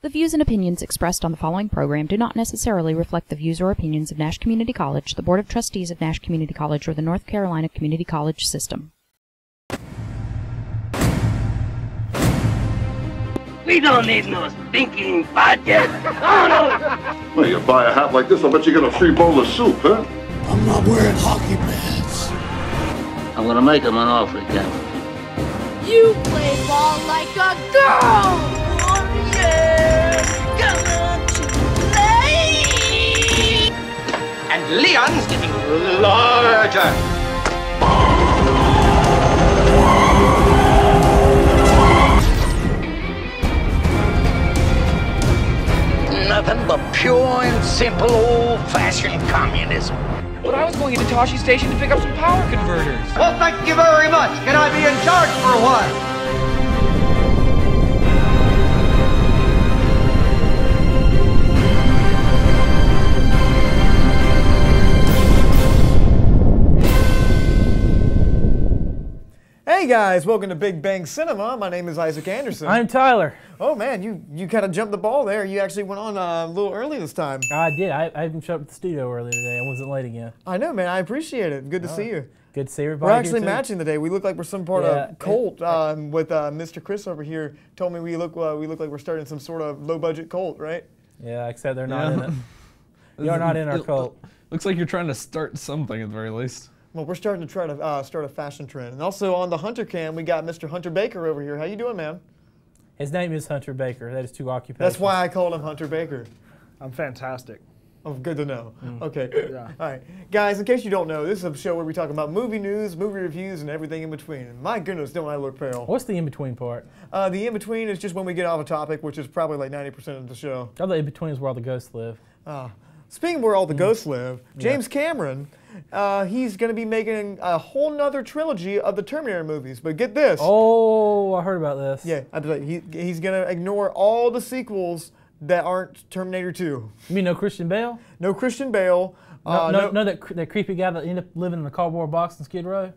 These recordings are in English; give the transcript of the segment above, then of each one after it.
The views and opinions expressed on the following program do not necessarily reflect the views or opinions of Nash Community College, the Board of Trustees of Nash Community College, or the North Carolina Community College System. We don't need no stinking budget. Oh, no. Well, you buy a hat like this, I'll bet you get a free bowl of soup, huh? I'm not wearing hockey pads. I'm gonna make him an offer again. You play ball like a girl! Oh, yeah! Come to play! And Leon's getting larger. Nothing but pure and simple old-fashioned communism. But I was going into Toshi Station to pick up some power converters. Well, thank you very much. Can I be in charge for a while? Hey guys, welcome to Big Bang Cinema. My name is Isaac Anderson. I'm Tyler. Oh man, you kind of jumped the ball there. You actually went on a little early this time. I did. I even showed up at the studio early today. I wasn't late again. I know, man. I appreciate it. Good to see you. Good to see everybody. We're actually matching today. We look like we're some part of cult. With Mr. Chris over here told me we look like we're starting some sort of low budget cult, right? Yeah, except they're not in it. You're not in our cult. Looks like you're trying to start something at the very least. Well, we're starting to try to start a fashion trend. And also on the Hunter cam, we got Mr. Hunter Baker over here. How you doing, man? His name is Hunter Baker. That is two occupations. That's why I called him Hunter Baker. I'm fantastic. Oh, good to know. Okay. Yeah. All right. Guys, in case you don't know, this is a show where we talk about movie news, movie reviews, and everything in between. And my goodness, don't I look pale. What's the in-between part? The in-between is just when we get off a topic, which is probably like 90% of the show. I thought the in-between is where all the ghosts live. Speaking of where all the ghosts live, James Cameron, he's going to be making a whole nother trilogy of the Terminator movies. But get this. Oh, I heard about this. Yeah, he's going to ignore all the sequels that aren't Terminator 2. You mean no Christian Bale? No Christian Bale. No, that creepy guy that ended up living in a cardboard box in Skid Row?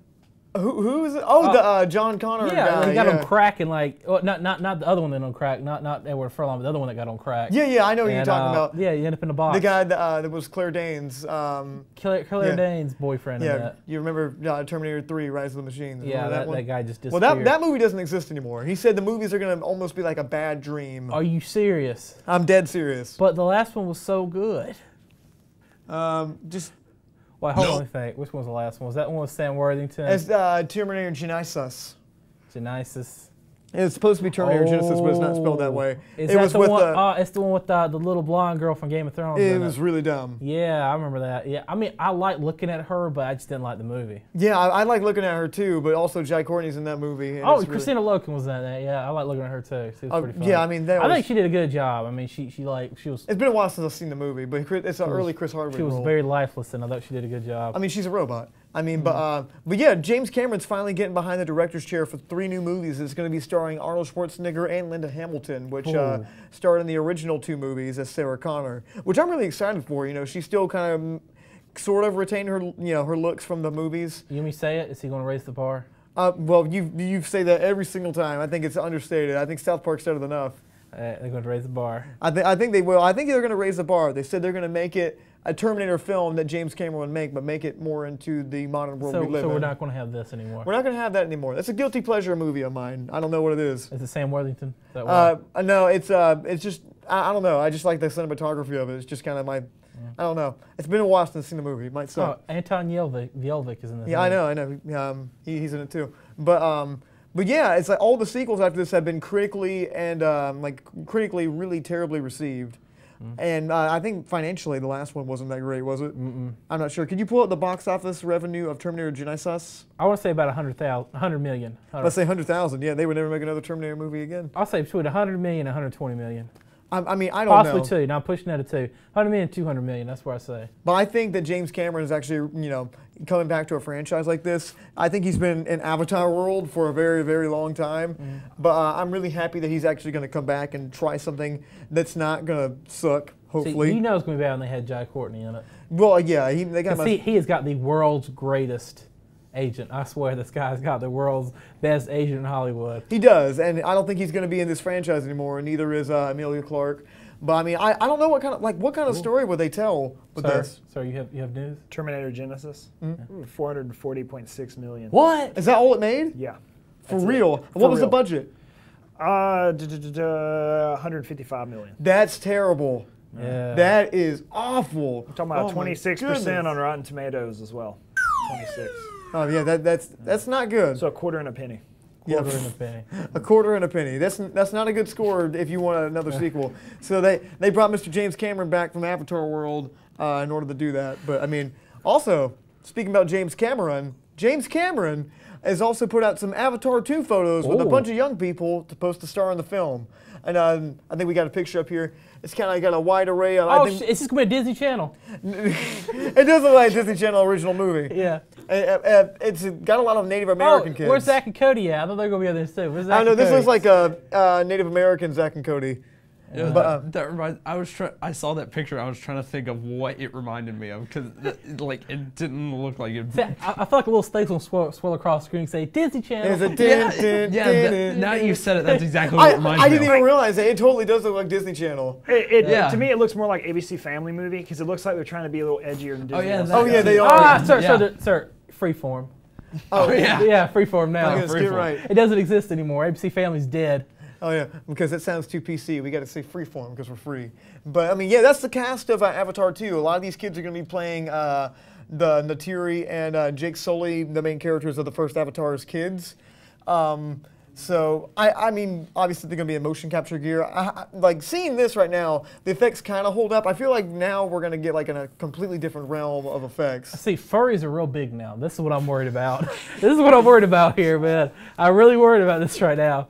Who is it? Oh, the John Connor guy. Yeah, he got on crack and like, well, not the other one that on crack, not Edward Furlong, but the other one that got on crack. Yeah, I know what you're talking about. Yeah, he ended up in a box. The guy that was Claire Danes. Claire Danes' boyfriend. Yeah, in that. You remember Terminator 3: Rise of the Machines? Yeah, that guy just disappeared. Well, that movie doesn't exist anymore. He said the movies are going to almost be like a bad dream. Are you serious? I'm dead serious. But the last one was so good. Just. Well, hold on, let me think. Which one was the last one? Was that one with Sam Worthington? It's Terminator Genisys. Genisys. It's supposed to be Terminator Genesis, but it's not spelled that way. It's the one with the little blonde girl from Game of Thrones. It was really dumb. Yeah, I remember that. Yeah, I mean, I like looking at her, but I just didn't like the movie. Yeah, I like looking at her too, but also Jai Courtney's in that movie. Oh, Christina Loken was in that. Yeah, I like looking at her too. She was pretty funny. Yeah, I mean, I think she did a good job. I mean, she was. It's been a while since I've seen the movie, but it's an early Chris Hardwick role. She was very lifeless, and I thought she did a good job. I mean, she's a robot. I mean, but yeah, James Cameron's finally getting behind the director's chair for 3 new movies. It's going to be starring Arnold Schwarzenegger and Linda Hamilton, which starred in the original 2 movies as Sarah Connor, which I'm really excited for. You know, she still kind of, sort of retained her, her looks from the movies. You hear me say it? Is he going to raise the bar? Well, you say that every single time. I think it's understated. I think South Park said it enough. They're going to raise the bar. I think they will. I think they're going to raise the bar. They said they're going to make it a Terminator film that James Cameron would make, but make it more into the modern world we live in. So we're not going to have this anymore? We're not going to have that anymore. That's a guilty pleasure movie of mine. I don't know what it is. Is it Sam Worthington? Is that no, it's just, I don't know. I just like the cinematography of it. It's just kind of my, I don't know. It's been a while since I've seen the movie. It might suck. Oh, Anton Yelvik is in this movie. Yeah, I know. He's in it too. But yeah, it's like all the sequels after this have been critically really terribly received. And I think financially the last one wasn't that great, was it? I'm not sure. Could you pull up the box office revenue of Terminator Genisys? I want to say about 100 million. Let's say 100,000. Yeah, they would never make another Terminator movie again. I'll say between 100 million and 120 million. I mean, I don't know. Possibly 2. Now I'm pushing that to 2. 100 million, 200 million. That's where I say. But I think that James Cameron is actually, coming back to a franchise like this. I think he's been in Avatar world for a very, very long time. But I'm really happy that he's actually going to come back and try something that's not going to suck. Hopefully. See, you know it's going to be bad when they had Jai Courtney in it. Well, yeah, they got. He has got the world's greatest agent. I swear this guy's got the world's best agent in Hollywood. He does, and I don't think he's going to be in this franchise anymore, and neither is Emilia Clarke. But I mean, I don't know what kind of story would they tell with this? Sir, you have news? Terminator Genesis, 440.6 million. What? Is that all it made? Yeah. For real? What was the budget? 155 million. That's terrible. Yeah. That is awful. I'm talking about 26% on Rotten Tomatoes as well. 26. Oh yeah, that's not good. So a quarter and a penny. Quarter and a penny. A quarter and a penny. That's not a good score if you want another sequel. So they brought Mr. James Cameron back from Avatar World in order to do that. But I mean, also speaking about James Cameron has also put out some Avatar 2 photos with a bunch of young people supposed to star in the film. And I think we got a picture up here. It's kind of got a wide array of. Oh, it's just gonna be a Disney Channel. It does look like a Disney Channel original movie. Yeah. It's got a lot of Native American kids. Where's Zach and Cody at? I thought they were gonna be on this too. Where's Zach? I know and this Cody? looks like a Native American Zach and Cody. Yeah, but, that reminds. I saw that picture. I was trying to think of what it reminded me of because it didn't look like it. See, I feel like a little snakes will swirl across the screen and say Disney Channel. Now you said it. That's exactly what it reminds me I didn't of. even realize it. It totally does look like Disney Channel. To me, it looks more like ABC Family movie because it looks like they're trying to be a little edgier than Disney. They are. Sir, Freeform. Yeah, Freeform now. Get right. It doesn't exist anymore. ABC Family's dead. Oh yeah, because it sounds too PC. We got to say Freeform because we're free. But I mean, yeah, that's the cast of Avatar 2. A lot of these kids are going to be playing the Natiri and Jake Sully, the main characters of the first Avatar's kids. So I mean, obviously they're going to be in motion capture gear. Like seeing this right now, the effects kind of hold up. I feel like now we're going to get like in a completely different realm of effects. See, furries are real big now. This is what I'm worried about. This is what I'm worried about here, man. I'm really worried about this right now.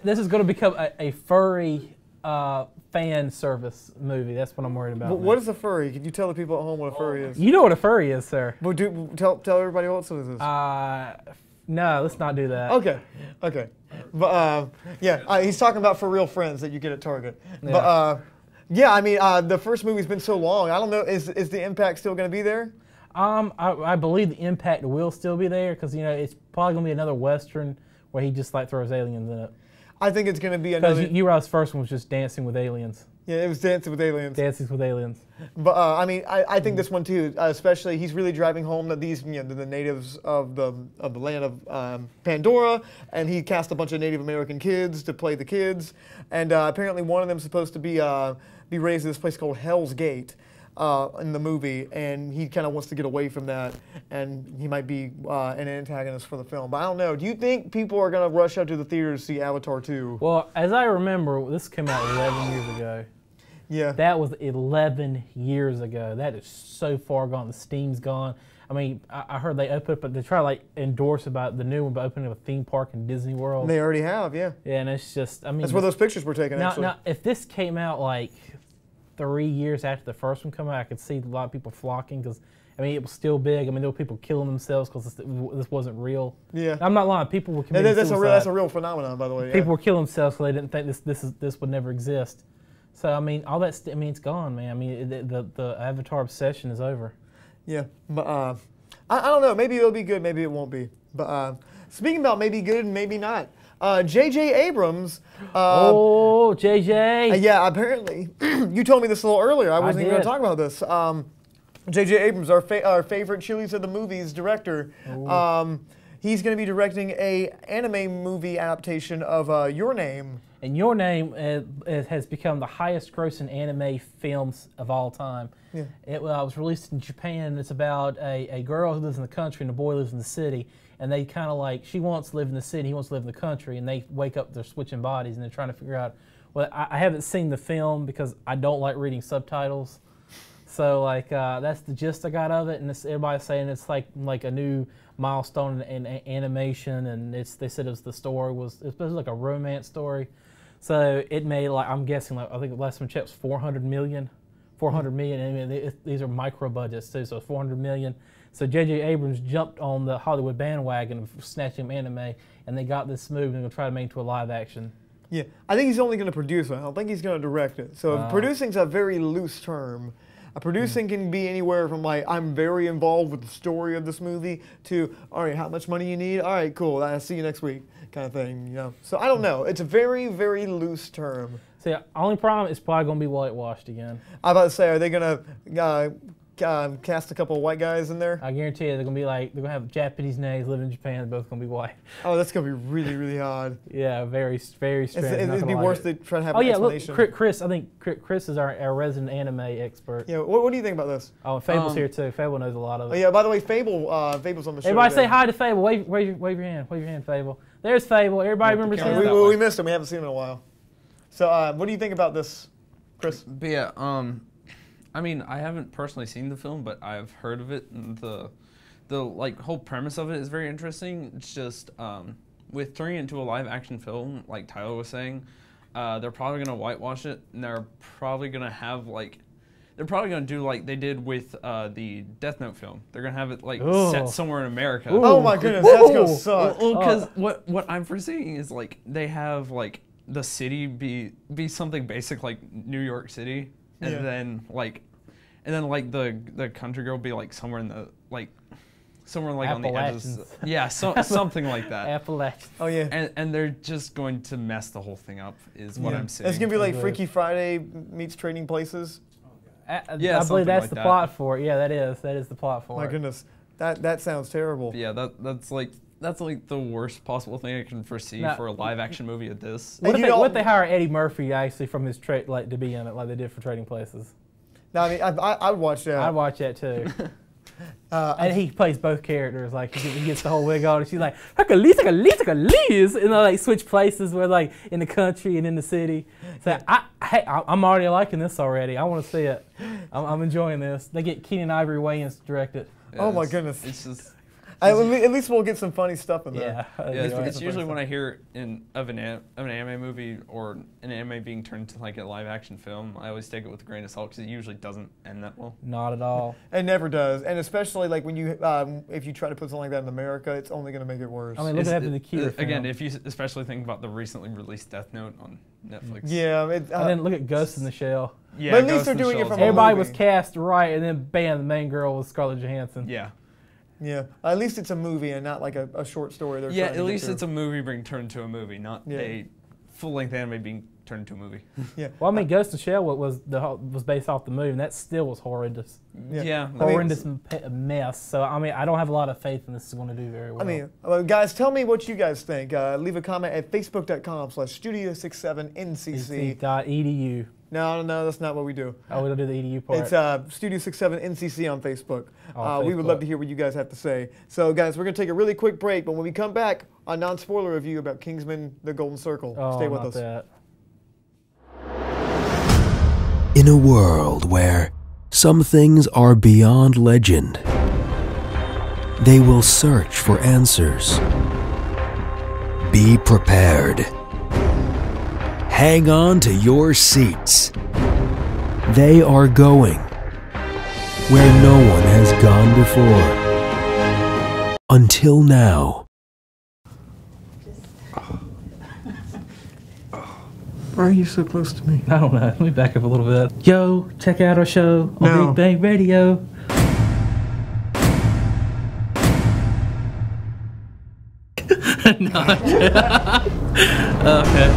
This is going to become a furry fan service movie. That's what I'm worried about. What is a furry? Can you tell the people at home what a furry is? You know what a furry is, sir. Well, tell everybody what this is. No, let's not do that. Okay. But he's talking about for real friends that you get at Target. Yeah. But I mean, the first movie's been so long. I don't know. Is the impact still going to be there? I believe the impact will still be there because it's probably going to be another Western where he just throws aliens in it. I think it's going to be another. Because Uriah's first one was just Dancing with Aliens. Yeah, it was Dancing with Aliens. Dancing with Aliens. But I mean, I think this one too, especially he's really driving home that these, the natives of the land of Pandora, and he cast a bunch of Native American kids to play the kids, and apparently one of them is supposed to be raised in this place called Hell's Gate. In the movie, and he kind of wants to get away from that, and he might be an antagonist for the film. But I don't know. Do you think people are going to rush out to the theater to see Avatar 2? Well, as I remember, this came out 11 years ago. Yeah. That was 11 years ago. That is so far gone. The steam's gone. I mean, I heard they opened up, but they try to endorse about the new one by opening up a theme park in Disney World. They already have, yeah. Yeah, and it's just, I mean. That's where those pictures were taken, actually. Now, if this came out 3 years after the first one came out, I could see a lot of people flocking because, I mean, it was still big. I mean, there were people killing themselves because this wasn't real. Yeah. I'm not lying. People were committing suicide. That's a real phenomenon, by the way. Yeah. People were killing themselves because they didn't think this would never exist. So, I mean, all that, it's gone, man. I mean, the Avatar obsession is over. Yeah, but I don't know. Maybe it'll be good. Maybe it won't be. But speaking about maybe good and maybe not, J.J. Abrams. J.J. Yeah, apparently. You told me this a little earlier. I wasn't even going to talk about this. J.J. Abrams, our favorite Chili's of the Movies director. He's going to be directing a anime movie adaptation of Your Name. And Your Name has become the highest grossing anime films of all time. Yeah. It was released in Japan. It's about a girl who lives in the country and a boy lives in the city. And they kind of she wants to live in the city, he wants to live in the country. And they wake up, they're switching bodies and they're trying to figure out. Well, I haven't seen the film because I don't like reading subtitles. So that's the gist I got of it. And everybody's saying it's like a new milestone in animation. And they said the story was like a romance story. So it made I'm guessing I think the last one checked was 400 million. 400 million. I mean, these are micro budgets too, so 400 million. So J.J. Abrams jumped on the Hollywood bandwagon of snatching anime, and they got this movie and they're going to try to make it into a live action. Yeah, I think he's only going to produce it. I don't think he's going to direct it. So producing's a very loose term. Producing can be anywhere from like, I'm very involved with the story of this movie to, all right, how much money you need? All right, cool, I'll see you next week, kind of thing, you know. So I don't know. It's a very, very loose term. See, only problem is probably going to be whitewashed again. I was about to say, are they going to cast a couple of white guys in there? I guarantee you they're going to be like, they're going to have Japanese names, live in Japan, they're both going to be white. Oh, that's going to be really, really odd. Yeah, very, very strange. It'd be worse to try to have an explanation. Look, Chris, I think Chris is our resident anime expert. Yeah, what do you think about this? Oh, Fable's here too. Fable knows a lot of it. Oh, yeah, by the way, Fable's on the show. Everybody say hi to Fable. Wave your hand. Wave your hand, Fable. There's Fable. Everybody remembers him. We missed him. We haven't seen him in a while. So, what do you think about this, Chris? But yeah, I mean, I haven't personally seen the film, but I've heard of it, and the like whole premise of it is very interesting. It's just with turning it into a live action film, like Tyler was saying, they're probably gonna whitewash it, and they're probably gonna have they're probably gonna do like they did with the Death Note film. They're gonna have it like set somewhere in America. Ooh. Oh my goodness, that's gonna suck. Well, because what I'm foreseeing is like they have like the city be something basic like New York City, and then the country girl be like somewhere in the somewhere like on the edges. Yeah, something like that. Appalachians. Oh yeah. And they're just going to mess the whole thing up. Is what I'm saying. It's gonna be like Freaky Friday meets Trading Places. Yeah, I believe that's the plot for it. Yeah, that is the plot for it. My goodness, that sounds terrible. Yeah, that's like the worst possible thing I can foresee for a live action movie of this. What if they hire Eddie Murphy actually from his to be in it like they did for Trading Places? No, I mean I'd watch that. I'd watch that too. And he plays both characters. Like he gets the whole wig on, and she's like, "Hercules, and they like switch places where like in the country and in the city. So I'm already liking this already. I want to see it. I'm enjoying this. They get Keenan Ivory Wayans to direct it. Yeah, oh my goodness! It's just. At least we'll get some funny stuff in there. Yeah, it's usually when I hear of an anime movie or an anime being turned into like a live action film, I always take it with a grain of salt because it usually doesn't end that well. Not at all. It never does, and especially like when you if you try to put something like that in America, it's only going to make it worse. I mean, look what happened to Kira. Again, if you especially think about the recently released Death Note on Netflix. Yeah, and then look at Ghost in the Shell. Yeah, but at least they're doing it from everybody was cast right, and then bam, the main girl was Scarlett Johansson. Yeah. Yeah, at least it's a movie and not like a short story. Yeah, at least it's a movie being turned into a movie, not a full-length anime being turned into a movie. Yeah. Well, I mean, Ghost in the Shell was based off the movie, and that still was horrendous. Yeah. Horrendous mess. So I mean, I don't have a lot of faith in this is going to do very well. I mean, guys, tell me what you guys think. Leave a comment at facebook.com/studio67ncc.edu. No, that's not what we do. Oh, we don't do the EDU part. It's Studio67NCC on Facebook. We would love to hear what you guys have to say. So, guys, we're going to take a really quick break, but when we come back, a non-spoiler review about Kingsman: The Golden Circle. Stay with us. That. In a world where some things are beyond legend, they will search for answers. Be prepared. Hang on to your seats. They are going where no one has gone before. Until now. Why are you so close to me? I don't know. Let me back up a little bit. Yo, check out our show on Big Bang Radio. No. Okay.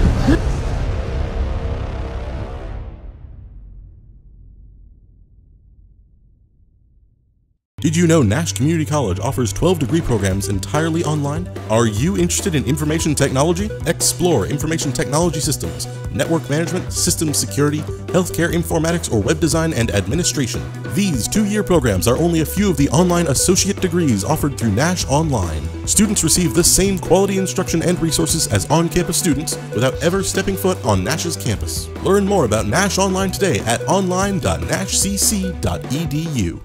Did you know Nash Community College offers 12-degree programs entirely online? Are you interested in information technology? Explore information technology systems, network management, systems security, healthcare informatics, or web design and administration. These 2-year programs are only a few of the online associate degrees offered through Nash Online. Students receive the same quality instruction and resources as on-campus students without ever stepping foot on Nash's campus. Learn more about Nash Online today at online.nashcc.edu.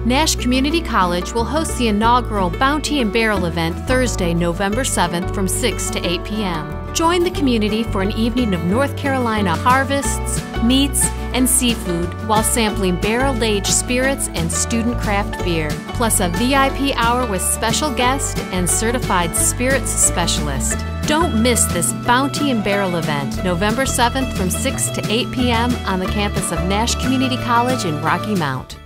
Nash Community College will host the inaugural Bounty and Barrel event Thursday, November 7th from 6 to 8 p.m. Join the community for an evening of North Carolina harvests, meats, and seafood while sampling barrel-aged spirits and student craft beer, plus a VIP hour with special guest and certified spirits specialist. Don't miss this Bounty and Barrel event, November 7th from 6 to 8 p.m. on the campus of Nash Community College in Rocky Mount.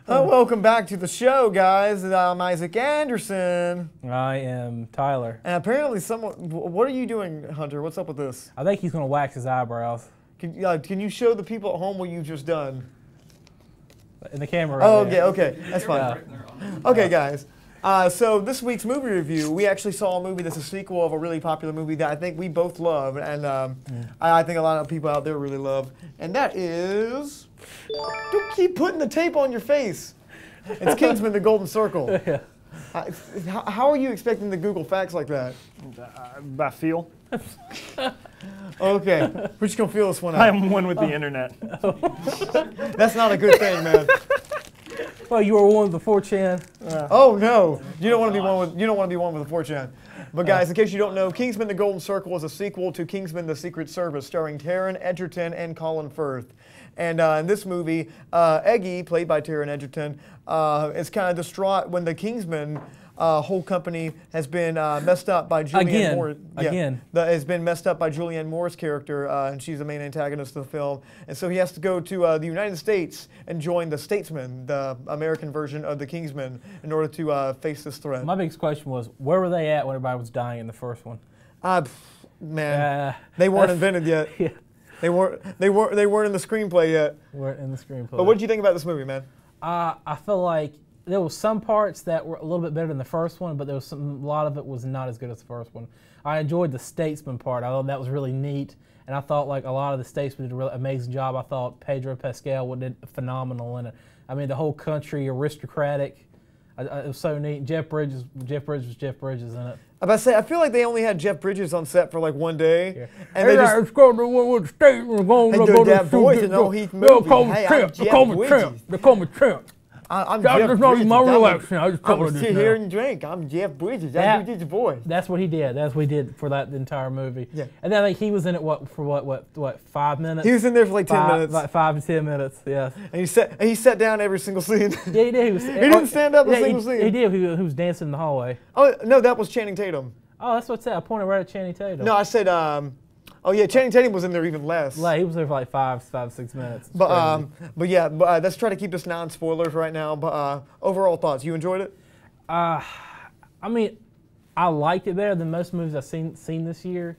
Welcome back to the show, guys. I'm Isaac Anderson. I am Tyler. And apparently what are you doing, Hunter? What's up with this? I think he's going to wax his eyebrows. Can you show the people at home what you've just done? In the camera right there. Yeah, okay. That's fine. Okay, guys. So this week's movie review, we actually saw a movie that's a sequel of a really popular movie that I think we both love, and I think a lot of people out there really love, and that is... Don't keep putting the tape on your face. It's Kingsman: The Golden Circle. Yeah. How are you expecting to Google facts like that? By feel. Okay, we're just gonna feel this one out. I am one with the internet. That's not a good thing, man. Well, you were one with the 4chan. Oh no, you don't want to be one with the 4chan. But guys, in case you don't know, Kingsman: The Golden Circle is a sequel to Kingsman: The Secret Service, starring Taron Egerton and Colin Firth. And in this movie, Eggy, played by Taron Egerton, is kind of distraught when the Kingsman whole company has been messed up by Julianne Moore. Has been messed up by Julianne Moore's character, and she's the main antagonist of the film. And so he has to go to the United States and join the Statesman, the American version of the Kingsman, in order to face this threat. My biggest question was, where were they at when everybody was dying in the first one? Man, they weren't invented yet. Yeah. They weren't in the screenplay yet. Weren't in the screenplay. But what did you think about this movie, man? I feel like there was some parts that were a little bit better than the first one, but there was a lot of it was not as good as the first one. I enjoyed the statesman part. I thought that was really neat, and I thought like a lot of the statesmen did a really amazing job. I thought Pedro Pascal did phenomenal in it. I mean, the whole country, aristocratic. It was so neat. Jeff Bridges was Jeff Bridges in it. I'm about to say, I feel like they only had Jeff Bridges on set for like one day. Yeah. And they just... Let's go to the state. We're going to do that voice in all Heath movie. Hey, I'm Jeff Bridges. They call me Champ. I'm Jeff Bridges. My real accent. I just I'm sit here and drink. I'm Jeff Bridges. I do his voice. That's what he did. That's what he did for that entire movie. Yeah. And then I think he was in it for what 5 minutes? He was in there for like 10 minutes. Like 5 to 10 minutes. Yes. And he sat down every single scene. Yeah, he did. He didn't stand up a single scene. He did. He was dancing in the hallway. Oh no, that was Channing Tatum. Oh, that's what I said. I pointed right at Channing Tatum. No, I said. Oh yeah, Channing Tatum was in there even less. Like, he was there for like 6 minutes. But let's try to keep this non-spoilers right now. But overall thoughts, you enjoyed it? I mean, I liked it better than most movies I've seen this year,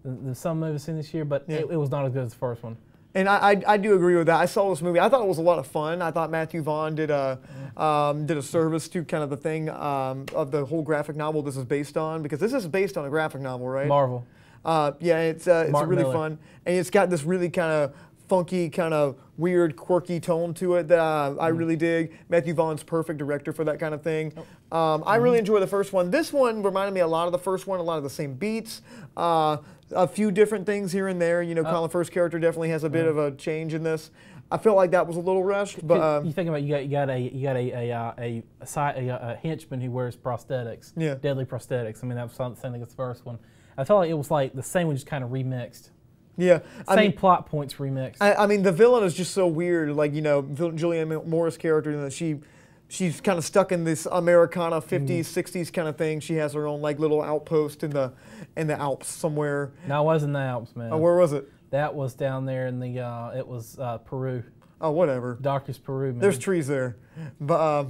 than some movies I've seen this year. But it was not as good as the first one. And I do agree with that. I saw this movie. I thought it was a lot of fun. I thought Matthew Vaughn did a service to kind of the thing of the whole graphic novel this is based on, because this is based on a graphic novel, right? Marvel. Yeah, it's really Miller. fun, and it's got this really kind of funky, kind of weird, quirky tone to it that I really dig. Matthew Vaughn's perfect director for that kind of thing. I really enjoy the first one. This one reminded me a lot of the first one, a lot of the same beats, a few different things here and there. You know, Colin Firth's character definitely has a bit of a change in this. I felt like that was a little rushed, but you think about you got a henchman who wears prosthetics, deadly prosthetics. I mean, that was something like the first one. I felt like it was like the same one, just kind of remixed. Yeah, same plot points remixed. I mean, the villain is just so weird. Like, you know, Julianne Moore's character, you know, she's kind of stuck in this Americana 50s, 60s kind of thing. She has her own like little outpost in the Alps somewhere. No, it wasn't the Alps, man. Oh, where was it? That was down there in the it was Peru. Oh, whatever. Darkest Peru, man. There's trees there, but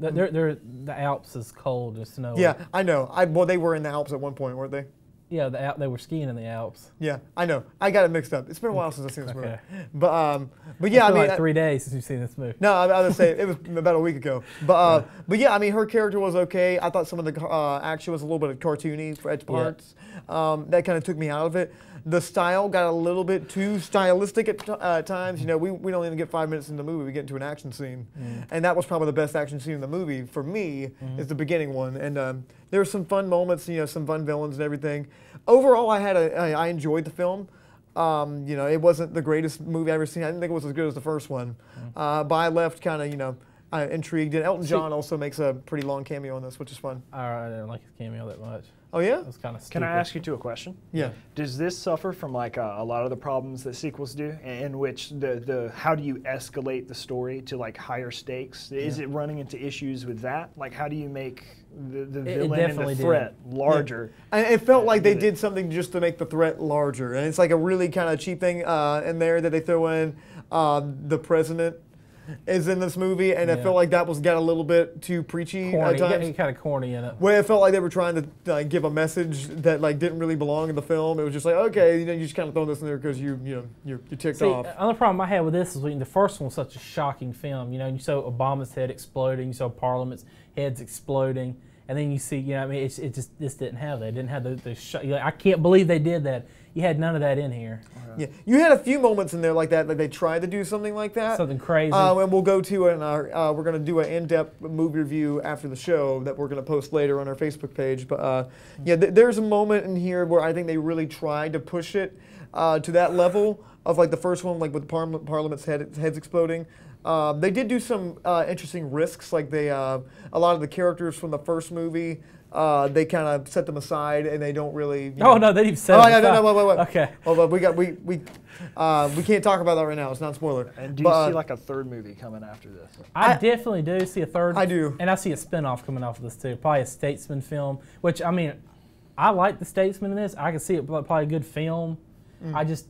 the Alps is cold and snow. Yeah, I know. Well, they were in the Alps at one point, weren't they? Yeah, they were skiing in the Alps. Yeah, I know. I got it mixed up. It's been a while since I've seen this movie. But yeah, I mean, like 3 days since you've seen this movie. No, I was gonna say it was about a week ago. But yeah, I mean, her character was okay. I thought some of the action was a little bit cartoony for edge parts. That kind of took me out of it. The style got a little bit too stylistic at times. You know, we don't even get 5 minutes in the movie, we get into an action scene. And that was probably the best action scene in the movie for me, is the beginning one. And there were some fun moments, you know, some fun villains and everything. Overall, I enjoyed the film. You know, it wasn't the greatest movie I've ever seen. I didn't think it was as good as the first one. But I left kind of, you know, intrigued. And Elton John also makes a pretty long cameo in this, which is fun. I didn't like his cameo that much. Oh yeah? It was kind of stupid. Can I ask you two a question? Yeah. Does this suffer from like a lot of the problems that sequels do, in which the how do you escalate the story to like higher stakes? Is it running into issues with that? Like how do you make the villain and the threat larger? Yeah. And it felt like they did something just to make the threat larger, and it's like a really kind of cheap thing in there that they throw in. The president is in this movie, and it felt like that got a little bit too preachy corny. at times. Kind of corny in it. Where it felt like they were trying to give a message that like didn't really belong in the film. It was just like, okay, you just kind of throw this in there because you're ticked off. The other problem I had with this is the first one was such a shocking film. You saw Obama's head exploding, you saw Parliament's heads exploding, and then you see, it just this didn't have that. It didn't have the I can't believe they did that. You had none of that in here. Yeah, you had a few moments in there like that, like they tried to do something like that. Something crazy. And we'll go to we're going to do an in-depth movie review after the show that we're going to post later on our Facebook page. But there's a moment in here where I think they really tried to push it to that level of like the first one, like with Parliament's heads exploding. They did do some interesting risks, like a lot of the characters from the first movie. They kind of set them aside, and they don't really. No, they didn't set them aside. No, wait. Okay. Well, but we can't talk about that right now. It's not a spoiler. And do you see like a third movie coming after this? I definitely do see a third. I do. And I see a spinoff coming off of this too. Probably a Statesman film, which I mean, I like the Statesman in this. I can see it probably a good film. I just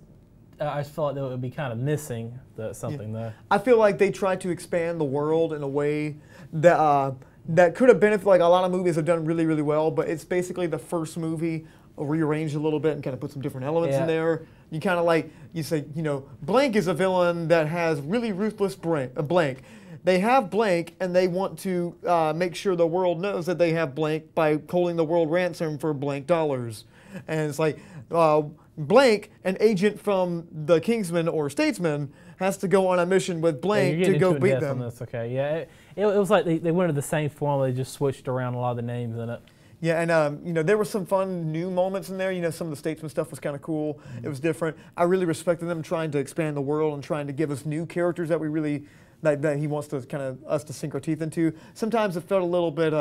feel like that would be kind of missing something there. I feel like they tried to expand the world in a way that. That could have benefited, like a lot of movies have done really, really well, but it's basically the first movie rearranged a little bit and kind of put some different elements in there. You kind of you say, blank is a villain that has really ruthless blank. They have blank, and they want to make sure the world knows that they have blank by holding the world ransom for blank dollars. And it's like, blank, an agent from the Kingsman or Statesman, has to go on a mission with blank to go beat them. Okay, yeah. It was like they went to the same formula, they just switched around a lot of the names in it. Yeah, and there were some fun new moments in there. Some of the Statesman stuff was kind of cool. It was different. I really respected them trying to expand the world and trying to give us new characters that we really that he wants to kind of us to sink our teeth into. Sometimes it felt a little bit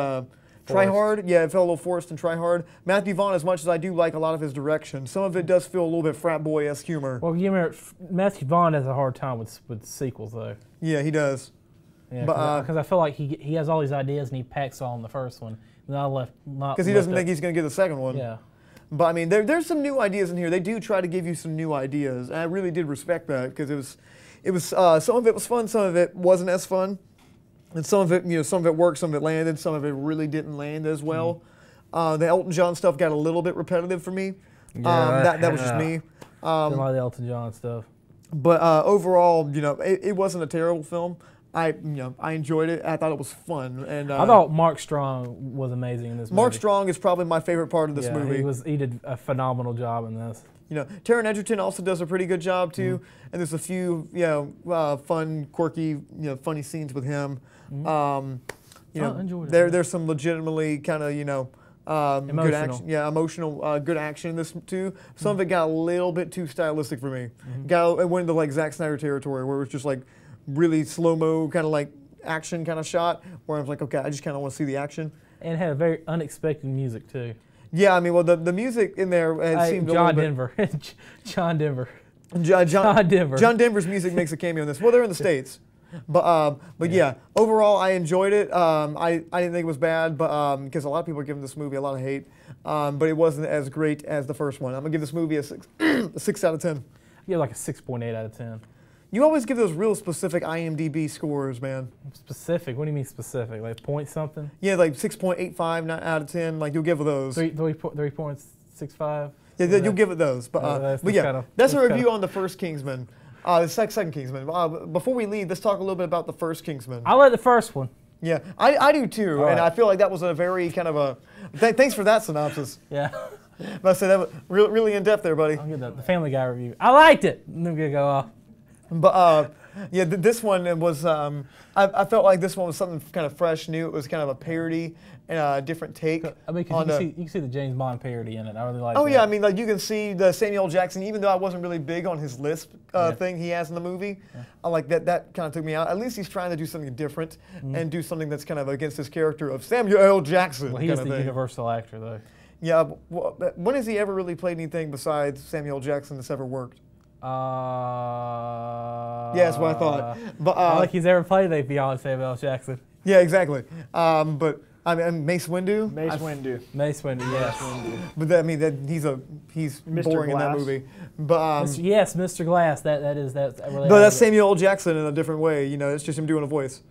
try hard. Yeah, it felt a little forced and try hard. Matthew Vaughn, as much as I do like a lot of his direction, some of it does feel a little bit frat boy-esque humor. Well, you remember Matthew Vaughn has a hard time with sequels though. Yeah, he does. Yeah, because I feel like he has all these ideas and he packs all in the first one. Because he doesn't think he's going to get the second one. Yeah. But I mean, there's some new ideas in here. They do try to give you some new ideas, and I really did respect that because it was some of it was fun, some of it wasn't as fun, and some of it worked, some of it landed, some of it really didn't land as well. The Elton John stuff got a little bit repetitive for me. Yeah, that was just me. A lot of the Elton John stuff. But overall, it wasn't a terrible film. I enjoyed it. I thought it was fun, and I thought Mark Strong was amazing in this movie. Mark Strong is probably my favorite part of this movie. He did a phenomenal job in this. Taron Egerton also does a pretty good job too, and there's a few fun, quirky, funny scenes with him. There's some legitimately kind of good action, emotional, good action in this too. Some of it got a little bit too stylistic for me. It went into like Zack Snyder territory where it was just like really slow-mo kind of like action kind of shot where I was like, okay, I just kind of want to see the action. And it had a very unexpected music too. Yeah, I mean, well, the music in there seemed John a Denver. John Denver. John Denver. John Denver's music makes a cameo in this. Well, they're in the States. But yeah, overall, I enjoyed it. I didn't think it was bad, but because a lot of people are giving this movie a lot of hate. But it wasn't as great as the first one. I'm going to give this movie a 6 out of 10. Yeah, like a 6.8 out of 10. You always give those real specific IMDb scores, man. Specific? What do you mean specific? Like point something? Yeah, like 6.85 out of 10. Like you'll give those. 3.65? Yeah, you'll give it those. But yeah, that's a review on the first Kingsman. The second Kingsman. Before we leave, let's talk a little bit about the first Kingsman. I like the first one. Yeah, I do too, and I feel like that was a very kind of a. Thanks for that synopsis. Yeah. But I said that was really in depth there, buddy. I'll give that the Family Guy review. I liked it. I'm gonna go off. But yeah, this one was. I felt like this one was something kind of fresh, new. It was kind of a parody and a different take. I mean, you can see the James Bond parody in it. I really like. Oh that. yeah, I mean, like you can see the Samuel L. Jackson. Even though I wasn't really big on his lisp thing he has in the movie, I like that. That kind of took me out. At least he's trying to do something different and do something that's kind of against his character of Samuel L. Jackson. Well, he is the universal actor, though. Yeah. Well, when has he ever really played anything besides Samuel L. Jackson that's ever worked? Yeah, that's what I thought. But I don't think he's ever played anything beyond Samuel L. Jackson. Yeah, exactly. But I mean, Mace Windu. Mace Windu. Mace Windu. Yes. But that, I mean, that he's Mr. boring Glass. in that movie. But yes, Mr. Glass. That's really. But that's Samuel L. Jackson in a different way. You know, it's just him doing a voice.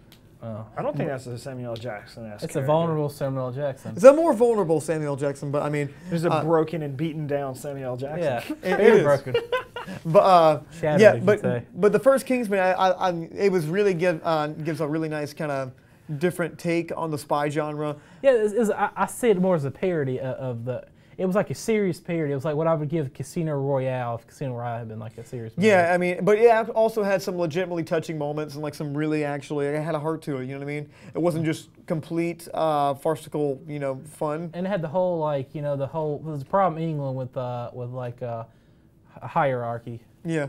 Oh. I don't think that's a Samuel L. Jackson-esque It's a vulnerable Samuel L. Jackson. It's a more vulnerable Samuel L. Jackson, but I mean, there's a broken and beaten down Samuel L. Jackson. Yeah, it is broken. But Shattered, yeah, you could say. but the first Kingsman, it was really gives a really nice kind of different take on the spy genre. Yeah, I see it more as a parody of the. It was like a serious parody. It was like what I would give Casino Royale if Casino Royale had been like a serious movie. Yeah, I mean, but it also had some legitimately touching moments and like some really actually, it had a heart to it, you know what I mean? It wasn't just complete farcical, you know, fun. And it had the whole like, you know, there's a problem in England with like a hierarchy. Yeah.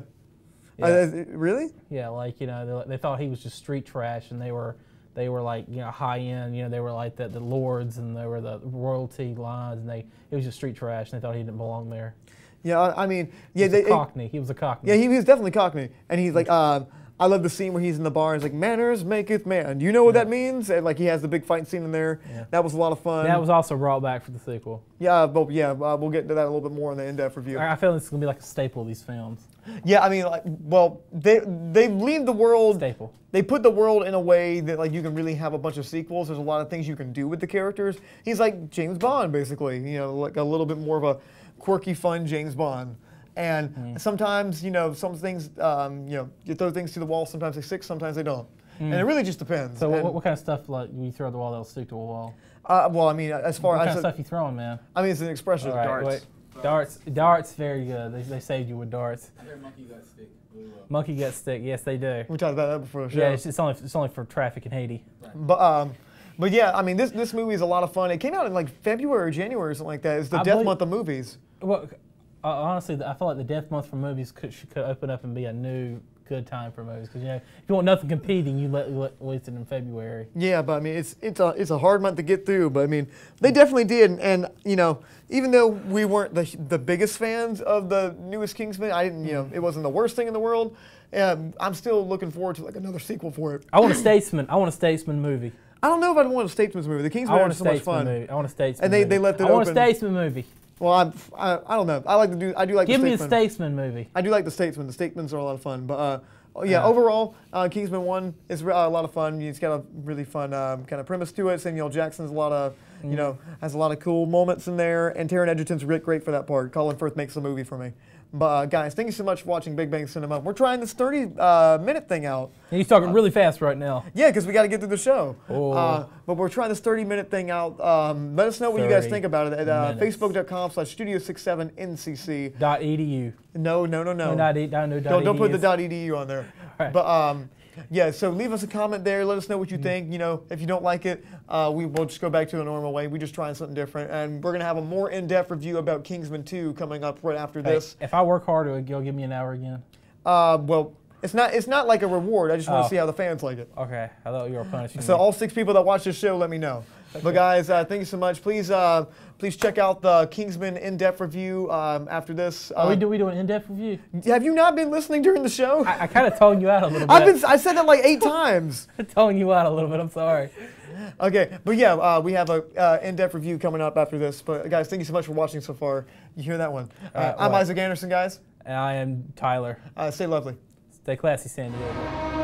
Really? Yeah, like, you know, they thought he was just street trash and they were like, you know, high end, you know, they were like the lords and they were the royalty lines and it was just street trash and they thought he didn't belong there. Yeah, I mean, yeah. He was a Cockney. He was a Cockney. Yeah, he was definitely Cockney. And he's like, I love the scene where he's in the bar and he's like, manners maketh man. Do you know what that means? And like he has the big fight scene in there. Yeah. That was a lot of fun. That was also brought back for the sequel. Yeah, but yeah, we'll get into that a little bit more in the in-depth review. I feel this is going to be like a staple of these films. Yeah, I mean, like, well, they leave the world. Staple. They put the world in a way that like you can really have a bunch of sequels. There's a lot of things you can do with the characters. He's like James Bond, basically. You know, like a little bit more of a quirky, fun James Bond. And sometimes, you know, some things, you know, you throw things to the wall. Sometimes they stick, sometimes they don't. And it really just depends. So what kind of stuff like you throw at the wall that'll stick to a wall? Well, I mean, as far what as kind of stuff you throwing, man? I mean, it's an expression. Right, Darts. Darts, very good. They saved you with darts. I heard monkey got stick. Monkey gut stick, yes, they do. We talked about that before the show. Yeah, it's only for traffic in Haiti. Right. But yeah, I mean, this movie is a lot of fun. It came out in like February or January or something like that. It's the death month of movies. Well, honestly, I feel like the death month for movies could open up and be a new good time for movies because you know if you want nothing competing, you release it in February. Yeah, but I mean it's a hard month to get through, but I mean they definitely did, and you know even though we weren't the biggest fans of the newest Kingsman, I didn't it wasn't the worst thing in the world. I'm still looking forward to like another sequel for it. I want a statesman movie. I don't know if I'd want a statesman movie. The Kingsman was so much fun. I want a statesman. And movie. they left it open. I want a statesman movie. Well, I don't know. I do like. Give the me a statesman movie. I do like the statesman. The statesmans are a lot of fun, but yeah, overall, Kingsman 1 is a lot of fun. It's got a really fun kind of premise to it. Samuel L. Jackson's a lot of has a lot of cool moments in there, and Taron Egerton's great for that part. Colin Firth makes the movie for me. But guys, thank you so much for watching Big Bang Cinema. We're trying this 30-minute thing out. He's talking really fast right now. Yeah, because we got to get through the show. Oh. But we're trying this 30-minute thing out. Let us know what you guys think about it at facebook.com/studio67ncc. .edu. No. Don't put the .edu on there. Right. But yeah, so leave us a comment there. Let us know what you think. You know, if you don't like it, we will just go back to the normal way. We're just trying something different. And we're going to have a more in-depth review about Kingsman 2 coming up right after this. If I work harder, you'll give me an hour again? Well, it's not like a reward. I just want to see how the fans like it. Okay. I thought you were punishing So me. all 6 people that watch this show, let me know. But guys, thank you so much. Please check out the Kingsman in-depth review after this. Are we doing an in-depth review? Have you not been listening during the show? I kind of toned you out a little bit. I said that like 8 times. Toned you out a little bit. I'm sorry. Okay, but yeah, we have a in-depth review coming up after this. But guys, thank you so much for watching so far. You hear that one? I'm Isaac Anderson, guys. And I am Tyler. Stay lovely. Stay classy, San Diego.